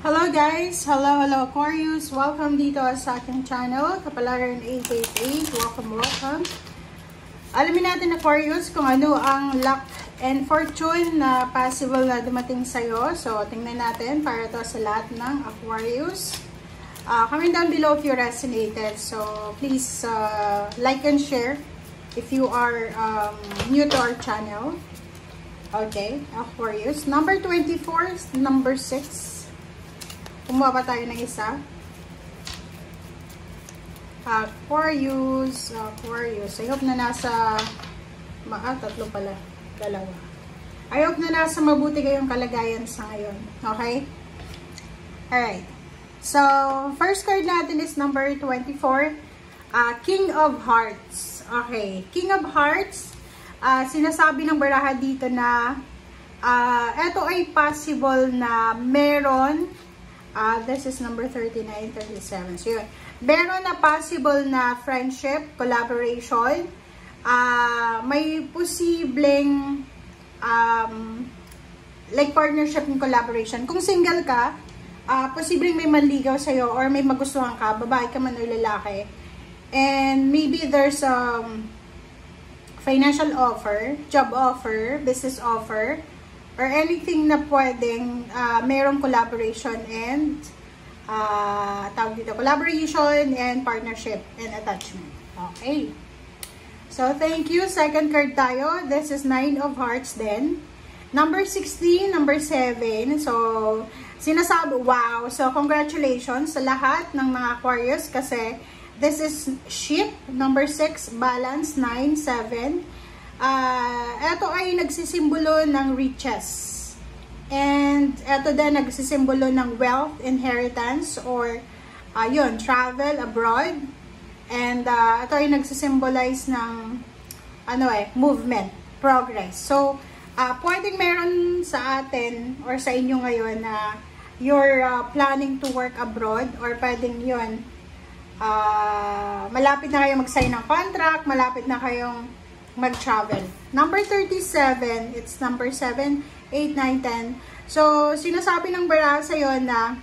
Hello guys! Hello Aquarius! Welcome dito sa aking channel, Kapalaran 888. Welcome! Alamin natin Aquarius kung ano ang luck and fortune na possible na dumating sa'yo. So, tingnan natin para to sa lahat ng Aquarius. Comment down below if you resonated. So, please like and share if you are new to our channel. Okay, Aquarius. Number 24, number 6. Kumuha pa tayo ng isa. Aquarius. I hope na nasa tatlo pala. Dalawa. I hope na nasa mabuti kayong kalagayan sa ngayon. Okay? Alright. So, first card natin is number 24. King of Hearts. Okay. King of Hearts. Sinasabi ng baraha dito na ito ay possible na meron. This is number 39, 37. So, yun. Meron na possible na friendship, collaboration. May posibleng like partnership and collaboration. Kung single ka, posibleng may manligaw sa'yo or may magustuhan ka, babae ka man o lalaki. And maybe there's financial offer, job offer, business offer, or anything na pwedeng merong collaboration and tawag dito, collaboration and partnership and attachment. Okay. So, thank you. Second card tayo. This is 9 of Hearts then. Number 16, number 7. So, sinasabi, wow. So, congratulations sa lahat ng mga Aquarius kasi this is ship. Number 6, balance, 9, 7. Ito ay nagsisimbolo ng riches. And ito din nagsisimbolo ng wealth, inheritance, or yun, travel abroad. And ito ay nagsisimbolize ng movement, progress. So, pwedeng meron sa atin or sa inyo ngayon na you're planning to work abroad, or pwedeng yun, malapit na kayong mag-sign ng contract, malapit na kayong mag-travel. Number 37, it's number 7, 8, 9, 10. So, sinasabi ng baraha sa'yo na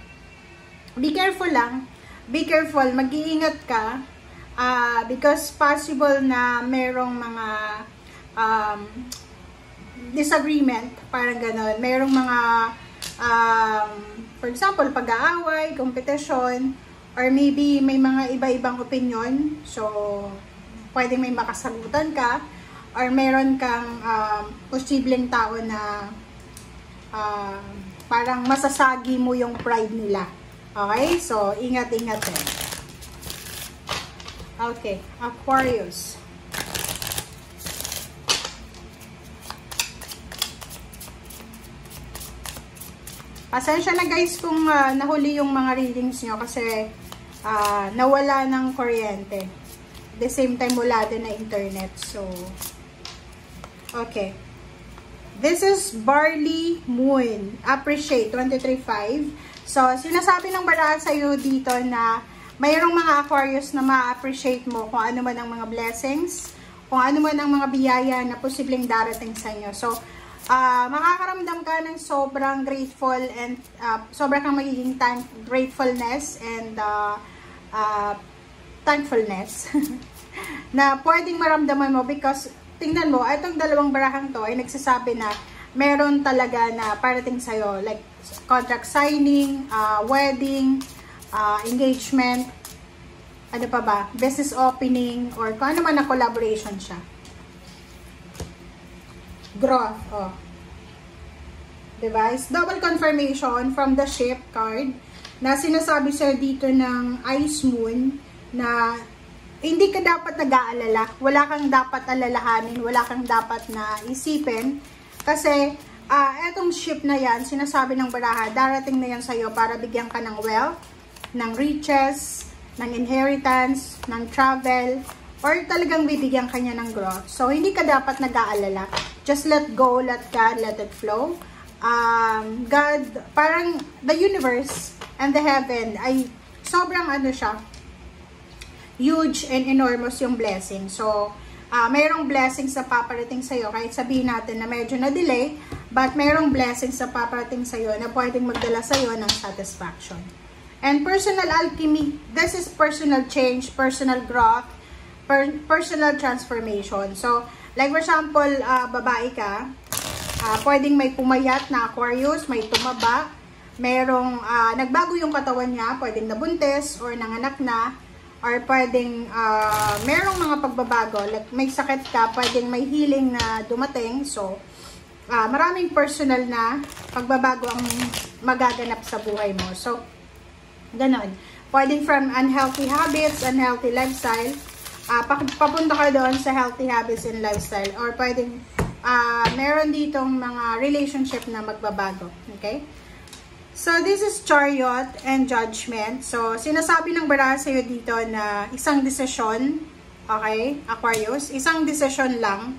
be careful lang. Be careful. Mag-iingat ka. Because possible na merong mga disagreement. Parang ganon. Merong mga for example, pag-aaway, competition, or maybe may mga iba-ibang opinion. So, pwedeng may makasagutan ka. Or meron kang posibleng tao na parang masasagi mo yung pride nila. Okay? So, ingat-ingat din. Okay. Aquarius. Pasensya na guys kung nahuli yung mga readings nyo kasi nawala ng kuryente. At the same time, wala din na internet. So, okay. This is Barley Moon. Appreciate, 23.5. So, sinasabi ng baraha sa'yo dito na mayroong mga Aquarius na ma-appreciate mo kung ano man ang mga blessings, kung ano man ang mga biyaya na posibleng darating sa inyo. So, makakaramdam ka ng sobrang grateful and sobrang kang magiging gratefulness and thankfulness na pwedeng maramdaman mo because tingnan mo, itong dalawang barahang to ay nagsasabi na meron talaga na parating sa'yo, like contract signing, wedding, engagement, ano pa ba, business opening, or kung ano man na collaboration siya. Growth, oh. Diba? It's double confirmation from the ship card na sinasabi sa'yo dito ng Ice Moon na hindi ka dapat nag-aalala, wala kang dapat alalahanin, wala kang dapat na isipin kasi etong ship na yan, sinasabi ng baraha, darating na yan sa'yo para bigyan ka ng wealth, ng riches, ng inheritance, ng travel, or talagang bibigyan ka niya ng growth. So, hindi ka dapat nag-aalala. Just let go, let God, let it flow. God, parang the universe and the heaven ay sobrang ano siya, huge and enormous yung blessing. So, mayroong blessings na paparating sa'yo. Kahit sabihin natin na medyo na-delay, but mayroong blessings na paparating sa'yo na pwedeng magdala sa'yo ng satisfaction. And personal alchemy, this is personal change, personal growth, personal transformation. So, like for example, babae ka, pwedeng may pumayat na Aquarius, may tumaba, merong nagbago yung katawan niya, pwedeng nabuntis or nanganak na, or pwedeng merong mga pagbabago, like may sakit ka, pwedeng may healing na dumating. So, maraming personal na pagbabago ang magaganap sa buhay mo. So, ganon. Pwedeng from unhealthy habits, unhealthy lifestyle, papunta ka doon sa healthy habits and lifestyle. Or pwedeng meron ditong mga relationship na magbabago. Okay? So, this is Chariot and Judgment. So, sinasabi ng baraha sa'yo dito na isang desisyon, okay, Aquarius, isang desisyon lang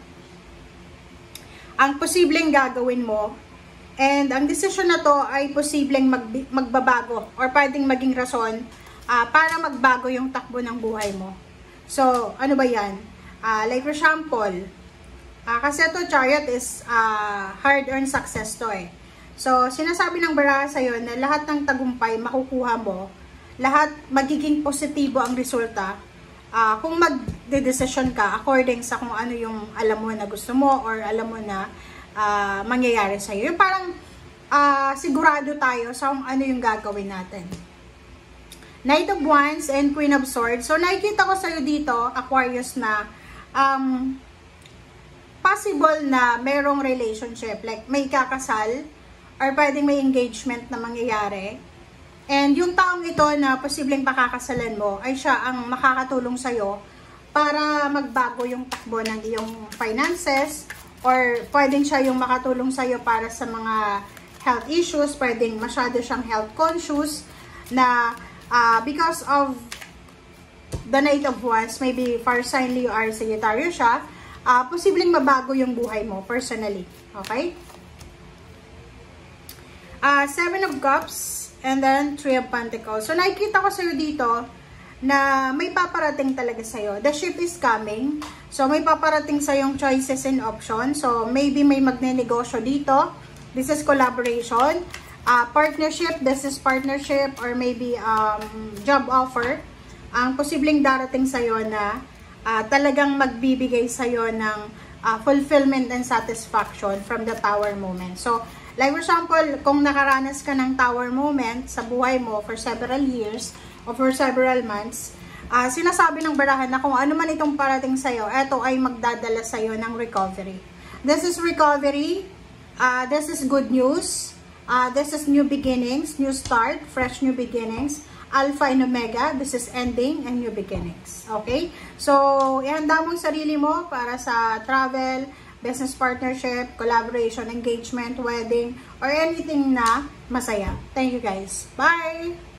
ang posibleng gagawin mo. And ang desisyon na to ay posibleng magbabago or pwedeng maging rason para magbago yung takbo ng buhay mo. So, ano ba yan? Like for example, kasi ito, Chariot is hard-earned success to eh. So, sinasabi ng baraha sa'yo na lahat ng tagumpay makukuha mo, lahat magiging positibo ang resulta kung mag-decision ka according sa kung ano yung alam mo na gusto mo or alam mo na mangyayari sa'yo. Yung parang sigurado tayo sa kung ano yung gagawin natin. Knight of Wands and Queen of Swords. So, nakikita ko sa'yo dito, Aquarius, na possible na merong relationship. Like, may kakasal or pwedeng may engagement na mangyayari. And yung taong ito na posibleng pakakasalan mo ay siya ang makakatulong sa'yo para magbago yung takbo ng iyong finances, or pwedeng siya yung makatulong sa'yo para sa mga health issues. Pwedeng masyado siyang health conscious na because of the Knight of Wands, maybe for sign Leo or Sagittarius siya, posibleng mabago yung buhay mo personally. Okay? Seven of Cups, and then Three of Pentacles. So, nakikita ko sa'yo dito na may paparating talaga sa'yo. The ship is coming. So, may paparating sa'yong choices and options. So, maybe may magne-negosyo dito. This is collaboration. Partnership, this is partnership, or maybe job offer. Ang posibleng darating sa'yo na talagang magbibigay sa'yo ng fulfillment and satisfaction from the Tower moment. So, like for example, kung nakaranas ka ng Tower moment sa buhay mo for several years or for several months, sinasabi ng barahan na kung ano man itong parating sa'yo, eto ay magdadala sa'yo ng recovery. This is recovery. This is good news. This is new beginnings, new start, fresh new beginnings. Alpha and Omega, this is ending and new beginnings. Okay? So, ihanda mong sarili mo para sa travel, business partnership, collaboration, engagement, wedding, or anything na masaya. Thank you guys. Bye!